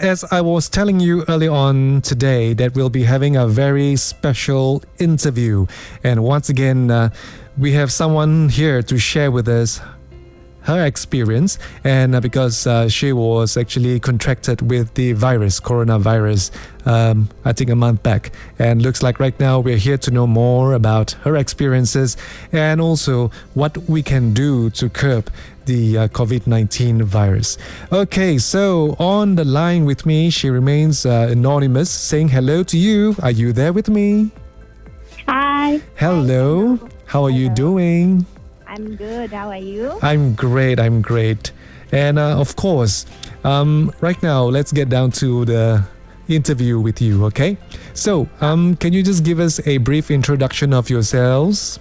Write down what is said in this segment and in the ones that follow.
As I was telling you early on today, that we'll be having a very special interview. And once again, we have someone here to share with us her experience, and because she was actually contracted with the coronavirus, I think a month back. And looks like right now we're here to know more about her experiences and also what we can do to curb the COVID-19 virus. Okay, so on the line with me, she remains anonymous, saying hello to you. Are you there with me? Hi. Hello. How are you doing? I'm good. How are you? I'm great. And of course, right now, let's get down to the interview with you, okay? So, can you just give us a brief introduction of yourselves?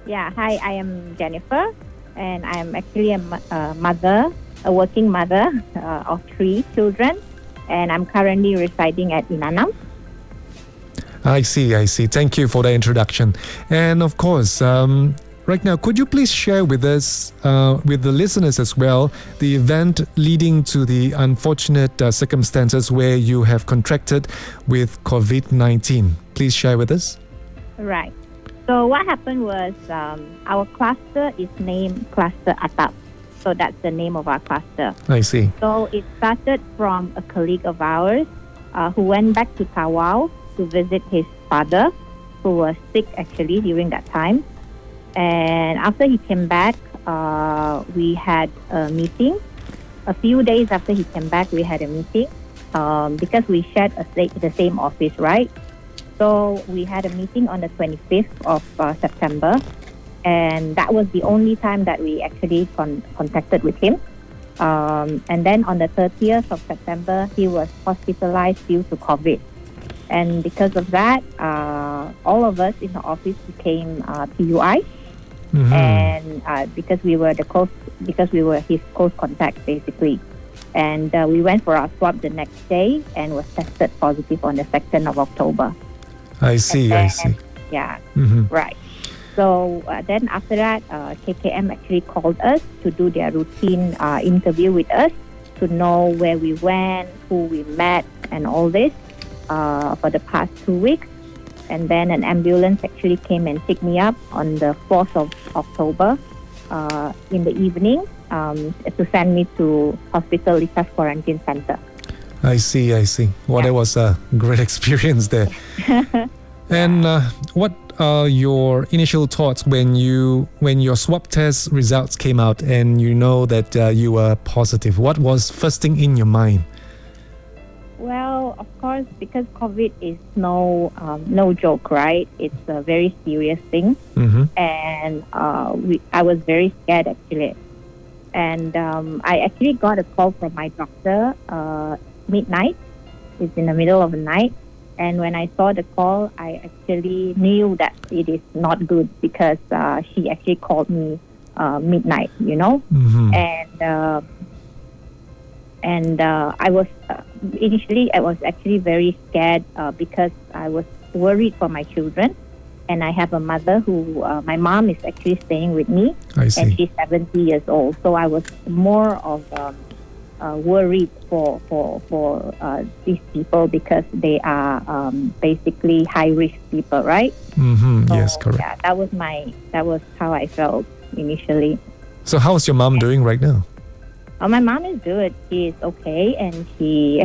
Yeah. Hi, I am Jennifer, and I am actually a mother, a working mother of 3 children, and I'm currently residing at Inanam. I see. Thank you for the introduction. And of course, right now, could you please share with us, with the listeners as well, the event leading to the unfortunate circumstances where you have contracted with COVID-19? Please share with us. Right. So what happened was our cluster is named Cluster Atap. So that's the name of our cluster. I see. So it started from a colleague of ours who went back to Tawau to visit his father, who was sick actually during that time. And after he came back, we had a meeting. A few days after he came back, we had a meeting because we shared the same office, right? So we had a meeting on the 25th of September, and that was the only time that we actually contacted with him. And then on the 30th of September, he was hospitalized due to COVID. And because of that, all of us in the office became PUI. Mm-hmm. And because we were his close contact basically, and we went for our swab the next day and was tested positive on the 2nd of October. I see. Yeah, mm-hmm. Right. So then after that, KKM actually called us to do their routine interview with us to know where we went, who we met, and all this for the past 2 weeks. And then an ambulance actually came and picked me up on the 4th of October in the evening to send me to Hospital Likas Quarantine Center. I see. Well, That was a great experience there. And what are your initial thoughts when your swab test results came out and you know that you were positive? What was first thing in your mind? Well, of course, because COVID is no joke, right? It's a very serious thing, mm-hmm. and I was very scared actually. And I actually got a call from my doctor midnight. It's in the middle of the night, and when I saw the call, I actually knew that it is not good because she actually called me midnight, mm-hmm. And I was initially I was actually very scared because I was worried for my children, and I have a mother who my mom is actually staying with me, I see. And she's 70 years old. So I was more of worried for these people because they are basically high risk people, right? Mm-hmm. So, yes, correct. Yeah, that was how I felt initially. So how's your mom doing right now? My mom is good. She is okay, and she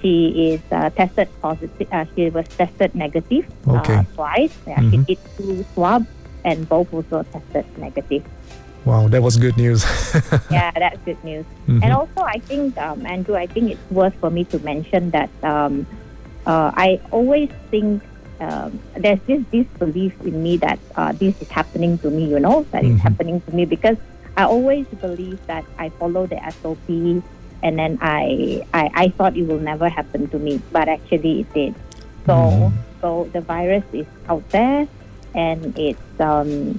is tested positive. She was tested negative twice. Yeah, mm-hmm. She did 2 swabs, and both also tested negative. Wow, that was good news. Yeah, that's good news. Mm-hmm. And also, I think, Andrew, I think it's worth for me to mention that I always think there's this belief in me that this is happening to me, that mm-hmm. it's happening to me because I always believe that I follow the SOP, and then I thought it will never happen to me, but actually it did. So the virus is out there, and it's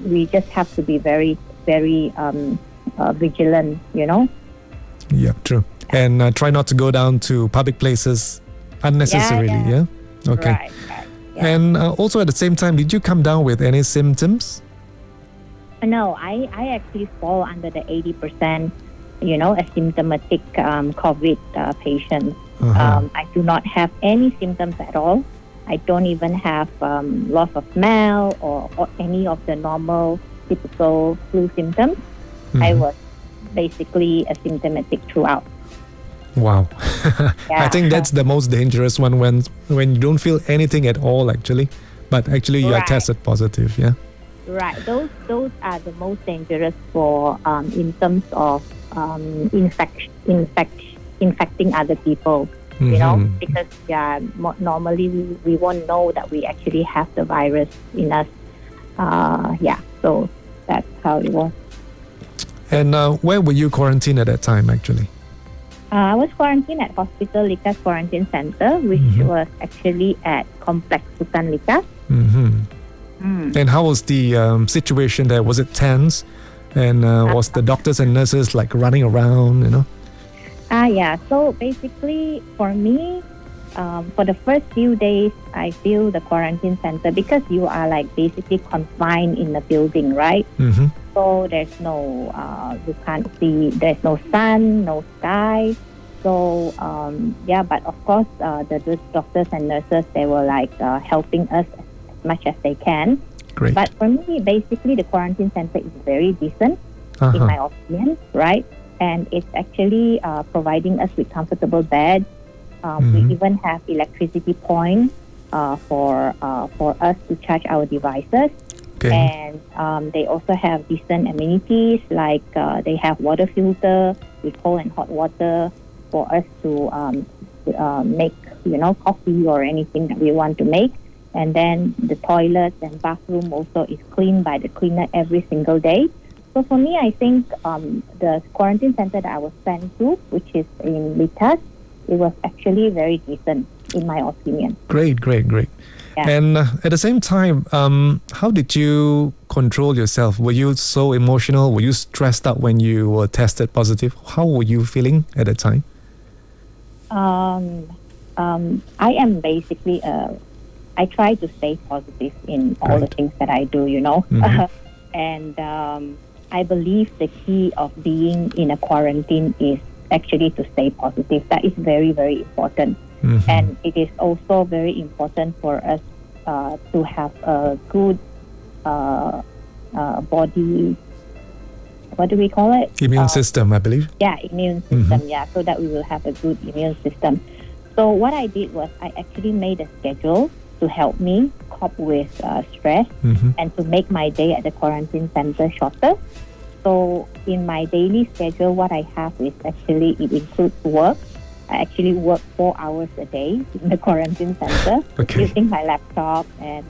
we just have to be very, very vigilant, Yeah, true. And try not to go down to public places unnecessarily. Yeah. Okay. Right. Yeah. And also at the same time, did you come down with any symptoms? No, I actually fall under the 80%, asymptomatic COVID patients. I do not have any symptoms at all. I don't even have loss of smell or any of the normal typical flu symptoms. I was basically asymptomatic throughout. Wow. Yeah. I think that's the most dangerous one when you don't feel anything at all actually, but actually you are Right. tested positive. Yeah. Right. Those are the most dangerous for in terms of infecting other people. You know, because normally we won't know that we actually have the virus in us. So that's how it was. And where were you quarantined at that time actually? I was quarantined at Hospital Likas Quarantine Center, which was actually at Complex Sultan Likas. And how was the situation there? Was it tense? And was the doctors and nurses like running around, you know? So basically for me, for the first few days, I feel the quarantine center, because you are like basically confined in the building, right? So there's no, you can't see, there's no sun, no sky. So, but of course, the doctors and nurses, they were like helping us as much as they can. Great. But for me, basically, the quarantine center is very decent, in my opinion, right? And it's actually providing us with comfortable beds. We even have electricity points for us to charge our devices. Okay. And they also have decent amenities, like they have water filter with cold and hot water for us to make, coffee or anything that we want to make. And then the toilets and bathroom also is cleaned by the cleaner every single day. So for me, I think the quarantine center that I was sent to, which is in Likas, it was actually very decent, in my opinion. Great. Yeah. And at the same time, how did you control yourself? Were you so emotional? Were you stressed out when you were tested positive? How were you feeling at the time? I am basically, I try to stay positive in all the things that I do, and I believe the key of being in a quarantine is actually to stay positive. That is very, very important. And it is also very important for us to have a good body, what do we call it? Immune system, I believe. Yeah, immune system, so that we will have a good immune system. So what I did was I actually made a schedule to help me cope with stress and to make my day at the quarantine center shorter. So in my daily schedule, what I have is actually, it includes work. I actually work 4 hours a day in the quarantine center using my laptop, and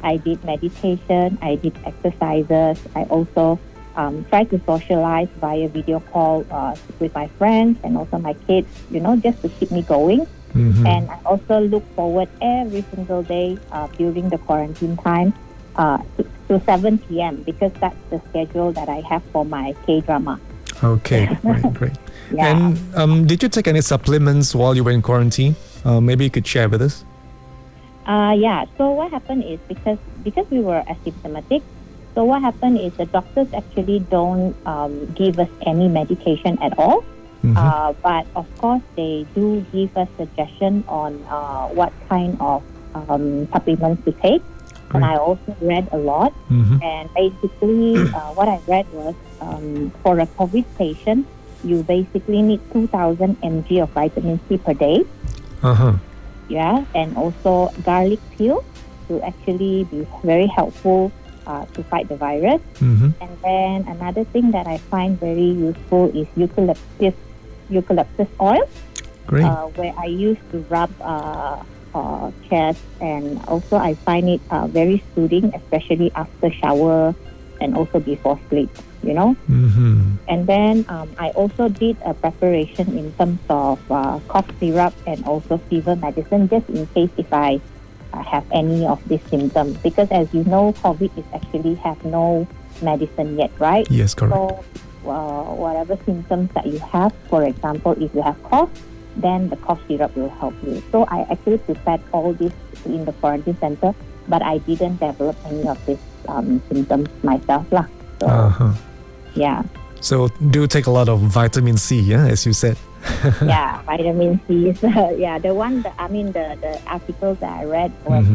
I did meditation, I did exercises. I also try to socialize via video call with my friends and also my kids, just to keep me going. And I also look forward every single day during the quarantine time to 7 p.m. because that's the schedule that I have for my K-drama. Okay, great. Yeah. And did you take any supplements while you were in quarantine? Maybe you could share with us. So what happened is because we were asymptomatic, so what happened is the doctors actually don't give us any medication at all. But of course, they do give us suggestion on what kind of supplements to take. And I also read a lot. And basically, what I read was for a COVID patient, you basically need 2,000 mg of vitamin C per day. Yeah, and also garlic pill to actually be very helpful to fight the virus. And then another thing that I find very useful is eucalyptus oil, where I used to rub chest, and also I find it very soothing, especially after shower and also before sleep, And then I also did a preparation in terms of cough syrup and also fever medicine, just in case if I have any of these symptoms, because as you know, COVID is actually have no medicine yet, right? Yes, correct. So whatever symptoms that you have, for example, if you have cough, then the cough syrup will help you. So I actually prepared all this in the quarantine center, but I didn't develop any of these symptoms myself. So, yeah. So do take a lot of vitamin C, as you said. Yeah, vitamin C is the one that the articles that I read was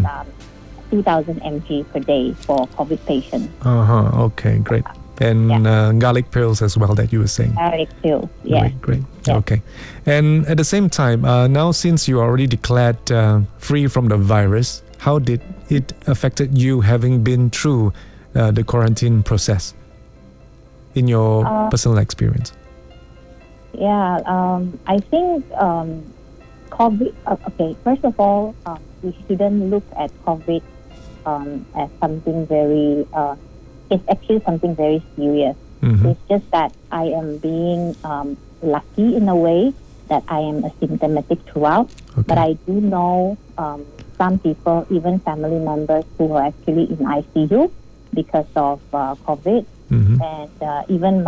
2,000 mg per day for COVID patients. Okay, great. And garlic pills as well that you were saying. Garlic pills, yes. Great. Yes. Okay. And at the same time, now since you are already declared free from the virus, how did it affected you having been through the quarantine process in your personal experience? Yeah, I think COVID, okay, first of all, we shouldn't look at COVID as something very, it's actually something very serious. It's just that I am being lucky in a way that I am asymptomatic throughout. Okay. But I do know some people, even family members, who are actually in ICU because of COVID. And even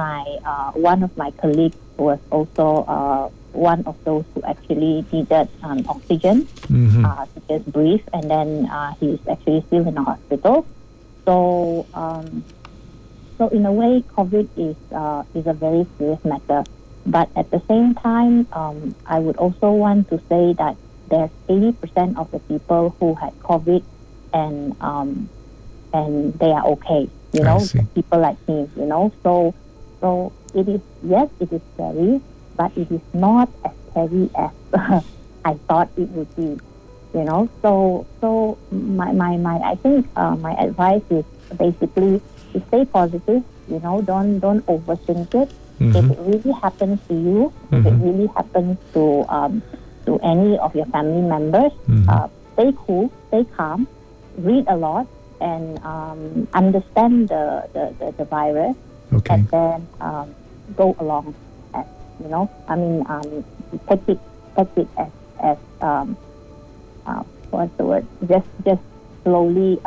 one of my colleagues was also one of those who actually needed oxygen to just breathe, and then he's actually still in the hospital. So, so in a way, COVID is a very serious matter. But at the same time, I would also want to say that there's 80% of the people who had COVID and they are okay. You know, people like me. You know, so it is, yes, it is scary, but it is not as scary as I thought it would be. You know, so my I think my advice is basically to stay positive. You know, don't overthink it. If it really happens to you, if it really happens to any of your family members, stay cool, stay calm, read a lot, and understand the virus, and then go along. You know, I mean, take it as what's the word? Just slowly.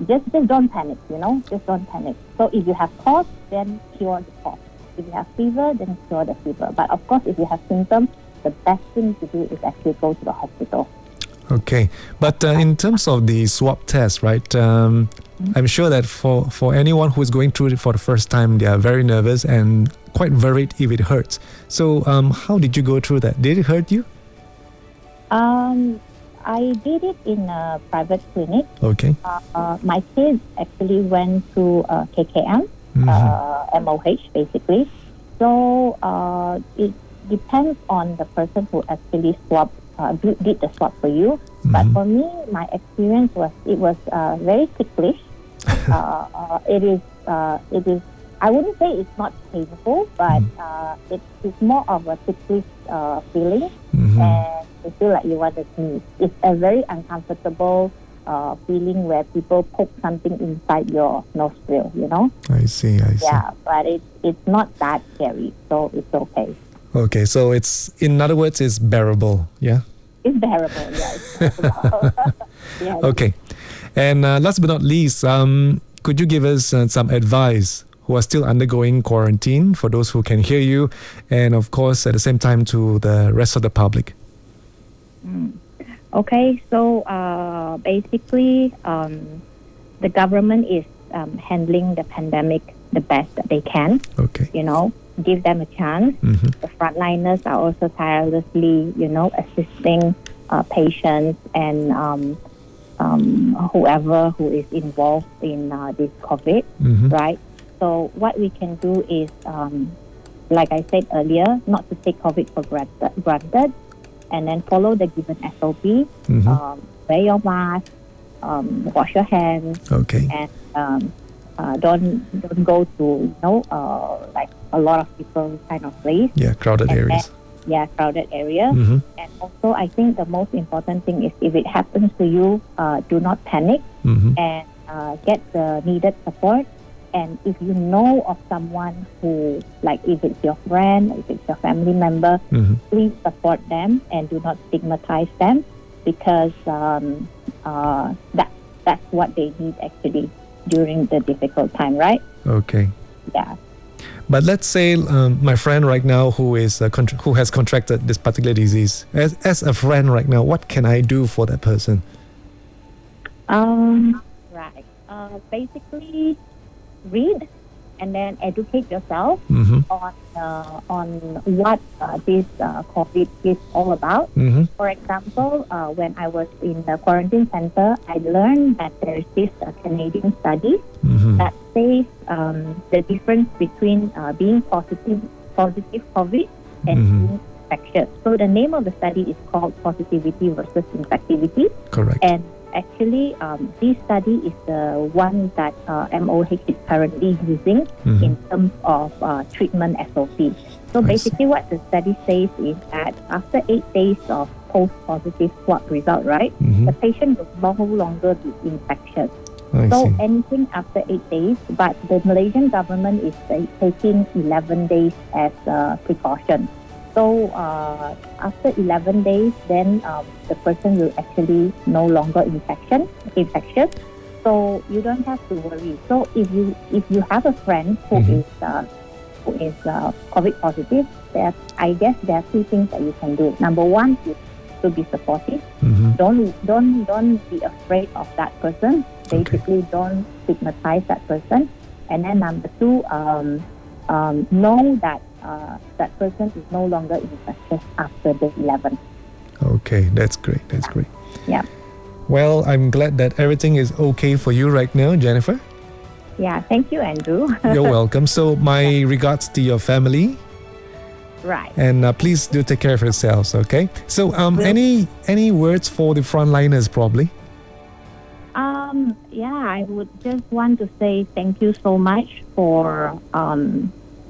Just don't panic. You know, just don't panic. So if you have cough, then cure the cough. If you have fever, then cure the fever. But of course, if you have symptoms, the best thing to do is actually go to the hospital. Okay, but in terms of the swab test, right? I'm sure that for anyone who is going through it for the first time, they are very nervous and quite worried if it hurts. So, how did you go through that? Did it hurt you? I did it in a private clinic. Okay. My kids actually went to KKM, MOH basically. So it depends on the person who actually did the swab for you. But for me, my experience was very ticklish. It is. I wouldn't say it's not painful, but it's more of a ticklish feeling, and you feel like you want to sneeze. It's a very uncomfortable feeling where people poke something inside your nostril. You know. I see. Yeah, but it's not that scary, so it's okay. Okay, so in other words, it's bearable. Yeah. It's bearable. Yeah. It's bearable. Yeah. Okay, and last but not least, could you give us some advice who are still undergoing quarantine for those who can hear you, and of course at the same time to the rest of the public? Okay, so basically the government is handling the pandemic the best that they can. Okay. You know, give them a chance. The frontliners are also tirelessly, you know, assisting patients and whoever who is involved in this COVID, right? So what we can do is, like I said earlier, not to take COVID for granted, and then follow the given SOP. Wear your mask, wash your hands, and don't go to like a lot of people kind of place. Yeah, crowded areas. Crowded area. And also, I think the most important thing is if it happens to you, do not panic and get the needed support. And if you know of someone who, like if it's your friend, if it's your family member, please support them and do not stigmatize them, because that's what they need actually during the difficult time, right? Okay. Yeah. But let's say my friend right now who has contracted this particular disease. As a friend right now, what can I do for that person? Right. Basically, read and then educate yourself Mm-hmm. on what this COVID is all about. Mm-hmm. For example, when I was in the quarantine center, I learned that there's this Canadian study Mm-hmm. that says the difference between being positive COVID and Mhm. being infectious. So the name of the study is called Positivity versus Infectivity. Correct. And actually, this study is the one that MOH is currently using Mhm. in terms of treatment SOP. So I basically what the study says is that after 8 days of post-positive swab result, right, Mhm. the patient will no longer be infectious. I So see. anything after 8 days, but the Malaysian government is taking 11 days as a precaution. So after 11 days, then the person will actually no longer infectious. So you don't have to worry. So if you have a friend who Mhm. is COVID positive, I guess there are two things that you can do. Number one is to be supportive. Mhm. Don't be afraid of that person. Basically, don't stigmatize that person. And then number two, know that that person is no longer infectious after day 11. Okay, that's great. That's great. Yeah. Well, I'm glad that everything is okay for you right now, Jennifer. Yeah. Thank you, Andrew. You're welcome. So my regards to your family, Right. and please do take care of yourselves. Okay. So Will- any words for the frontliners, probably? Yeah, I would just want to say thank you so much for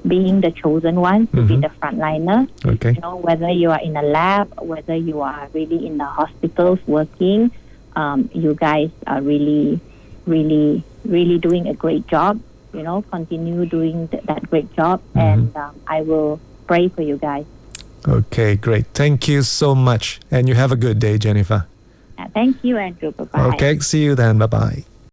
being the chosen one to be Mhm. the frontliner. Okay. You know, whether you are in a lab, whether you are really in the hospitals working, you guys are really, really, really doing a great job. You know, continue doing that great job, and I will pray for you guys. Okay, great. Thank you so much, and you have a good day, Jennifer. Thank you, Andrew. Bye-bye. Okay, see you then. Bye bye.